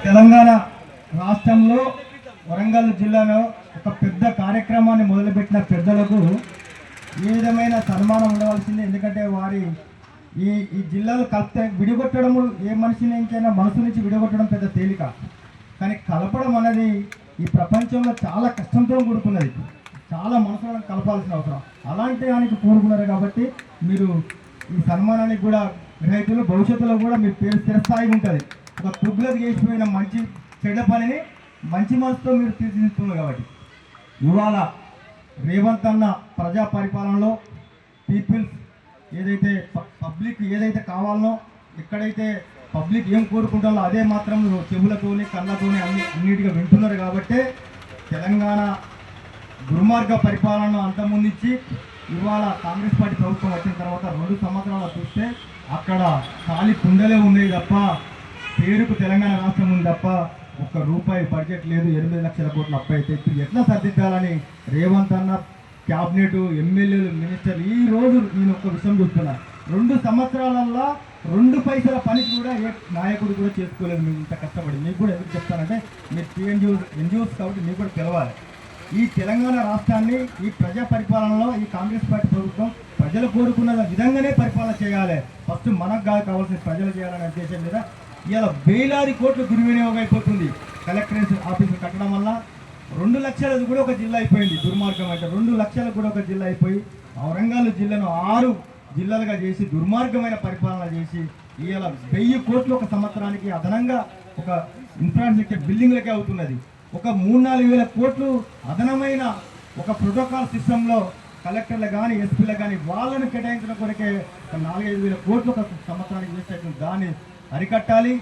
తెలంగాణ రాష్ట్రంలో వరంగల్ జిల్లాలో ఒక పెద్ద కార్యక్రమాన్ని మొదలుపెట్టిన పెద్దలకు ఈ విధమైన సన్మానం ఉండవలసింది. ఎందుకంటే వారి ఈ జిల్లాలు కలిపితే విడగొట్టడము ఏ మనిషి నుంచైనా మనసు నుంచి విడగొట్టడం పెద్ద తేలిక, కానీ కలపడం అనేది ఈ ప్రపంచంలో చాలా కష్టంతో కూడుకున్నది. చాలా మనసులను కలపాల్సిన అవసరం. అలాంటి దానికి కోరుకున్నారు కాబట్టి మీరు ఈ సన్మానానికి కూడా గ్రహీతులు భవిష్యత్తులో కూడా మీ పేరు స్థిరస్థాయిగా ఉంటుంది. ఒక తుగ్గులకు చేసిపోయిన మంచి చెడ్డ పనిని మంచి మనసుతో మీరు తీర్చిదిద్దుతున్నారు. కాబట్టి ఇవాళ రేవంత్ అన్న ప్రజా పరిపాలనలో పీపుల్స్ ఏదైతే పబ్లిక్ ఏదైతే కావాలనో, ఎక్కడైతే పబ్లిక్ ఏం కోరుకుంటారో అదే మాత్రం చెవులతోని కళ్ళతోని అన్నిటిగా వింటున్నారు. కాబట్టి తెలంగాణ దుర్మార్గ పరిపాలనను అంతమొందించి ఇవాళ కాంగ్రెస్ పార్టీ ప్రభుత్వం వచ్చిన తర్వాత 2 సంవత్సరాలు చూస్తే అక్కడ ఖాళీ కుండలే ఉన్నాయి తప్ప, పేరుకు తెలంగాణ రాష్ట్రం ఉంది తప్ప ₹1 బడ్జెట్ లేదు. 8 లక్షల కోట్ల అప్పు అయితే ఇప్పుడు ఎట్లా సర్దిద్దాలని రేవంత్ అన్న క్యాబినెట్, ఎమ్మెల్యేలు, మినిస్టర్లు ఈ రోజు నేను ఒక విషయం చూస్తున్నా. 2 సంవత్సరాలలో 2 పైసల పని కూడా ఏ నాయకుడు కూడా చేసుకోలేదు. మేము ఇంత కష్టపడి మీకు కూడా ఎందుకు చెప్తానంటే మీరు ఎన్జిఓస్ కాబట్టి మీకు కూడా తెలవాలి. ఈ తెలంగాణ రాష్ట్రాన్ని ఈ ప్రజా పరిపాలనలో ఈ కాంగ్రెస్ పార్టీ ప్రభుత్వం ప్రజలు కోరుకున్న విధంగానే పరిపాలన చేయాలి. ఫస్ట్ మనకు కావాల్సిన ప్రజలు చేయాలనే ఉద్దేశం మీద ఇలా వేలాది కోట్లు దుర్వినియోగం అయిపోతుంది. కలెక్టరేట్ ఆఫీసులు కట్టడం వల్ల 2 లక్షలకు కూడా ఒక జిల్లా అయిపోయింది. దుర్మార్గం అంటే 2 లక్షలకు కూడా ఒక జిల్లా అయిపోయి వరంగల్ జిల్లాను 6 జిల్లాలుగా చేసి దుర్మార్గమైన పరిపాలన చేసి ఇలా 1000 కోట్లు ఒక సంవత్సరానికి అదనంగా ఒక ఇన్ఫ్రాస్ట్రక్చర్ బిల్డింగ్లకే అవుతున్నది. ఒక 3-4 వేల కోట్లు అదనమైన ఒక ప్రోటోకాల్ సిస్టంలో కలెక్టర్లు కానీ ఎస్పీలకు కానీ వాళ్ళను కేటాయించడం కొరకే 4-5 వేల కోట్లు ఒక సంవత్సరానికి వేస్తే దాన్ని అరికట్టాలి.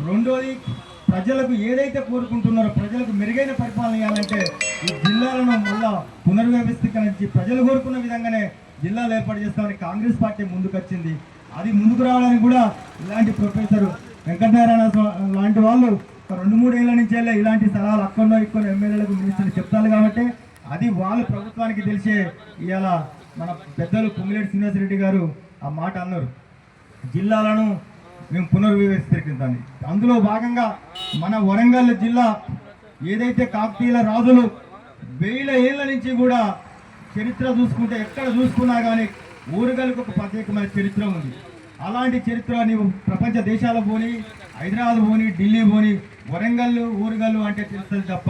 రెండోది ప్రజలకు ఏదైతే కోరుకుంటున్నారో ప్రజలకు మెరుగైన పరిపాలన ఇవ్వాలంటే ఈ జిల్లాలను మళ్ళా పునర్వ్యవస్థీకరించి ప్రజలు కోరుకున్న విధంగానే జిల్లాలు ఏర్పాటు చేస్తామని కాంగ్రెస్ పార్టీ ముందుకు వచ్చింది. అది ముందుకు రావడానికి కూడా ఇలాంటి ప్రొఫెసర్ వెంకటనారాయణ లాంటి వాళ్ళు 2-3 ఏళ్ల నుంచి ఇలాంటి స్థలాలు అక్కడో ఇక్కడ ఎమ్మెల్యేలకు మినిస్టర్లు చెప్తారు. కాబట్టి అది వాళ్ళు ప్రభుత్వానికి తెలిసే ఇవాళ మన పెద్దలు పొంగిలేటి శ్రీనివాసరెడ్డి గారు ఆ మాట అన్నారు, జిల్లాలను మేము పునర్వ్యవస్థీకరించాలి. అందులో భాగంగా మన వరంగల్ జిల్లా ఏదైతే కాకతీయుల రాజులు 1000 ఏళ్ల నుంచి కూడా చరిత్ర చూసుకుంటే ఎక్కడ చూసుకున్నా కానీ ఊరుగల్కు ఒక ప్రత్యేకమైన చరిత్ర ఉంది. అలాంటి చరిత్ర నీవు ప్రపంచ దేశాల పోని, హైదరాబాద్ పోని, ఢిల్లీ పోని, వరంగల్ ఊరుగల్లు అంటే తెలుస్తుంది తప్ప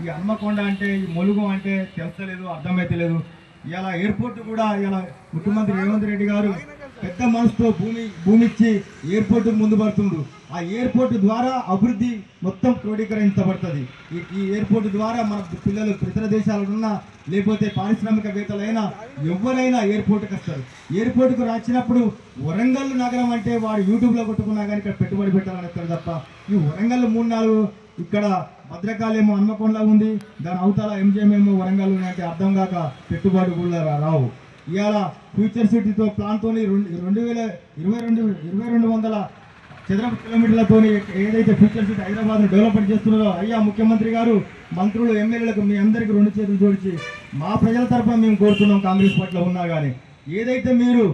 ఈ హన్మకొండ అంటే ఈ ములుగు అంటే తెలుస్తలేదు, అర్థమైతలేదు. ఇలా ఎయిర్పోర్ట్ కూడా ఇలా ముఖ్యమంత్రి రేవంత్ రెడ్డి గారు పెద్ద మనసుతో భూమి ఇచ్చి ఎయిర్పోర్ట్ ముందు పడుతుండ్రు. ఆ ఎయిర్పోర్ట్ ద్వారా అభివృద్ధి మొత్తం క్రోడీకరించబడుతుంది. ఈ ఎయిర్పోర్ట్ ద్వారా మన పిల్లలు ఇతర దేశాలన్నా లేకపోతే పారిశ్రామికవేత్తలైనా ఎవరైనా ఎయిర్పోర్ట్కి వస్తారు. ఎయిర్పోర్ట్కు రాచినప్పుడు వరంగల్ నగరం అంటే వాడు యూట్యూబ్లో కొట్టుకున్నా కానీ ఇక్కడ పెట్టుబడి పెట్టాలని వస్తారు తప్ప ఈ వరంగల్ 3-4 ఇక్కడ భద్రకాళేమో హన్మకొండలా ఉంది, దాని అవతల ఎంజిఎం ఏమో వరంగల్ అంటే అర్థం కాక పెట్టుబడి కూడా రావు. ఇవాళ ఫ్యూచర్ సిటీతో ప్లాన్తో 2200 చదరపు కిలోమీటర్లతో ఏదైతే ఫ్యూచర్ సిటీ హైదరాబాద్ను డెవలప్మెంట్ చేస్తున్నారో అయ్యా ముఖ్యమంత్రి గారు, మంత్రులు, ఎమ్మెల్యేలకు మీ అందరికీ 2 చేతులు జోడించి మా ప్రజల తరఫున మేము కోరుతున్నాం. కాంగ్రెస్ పార్టీలో ఉన్నా కానీ ఏదైతే మీరు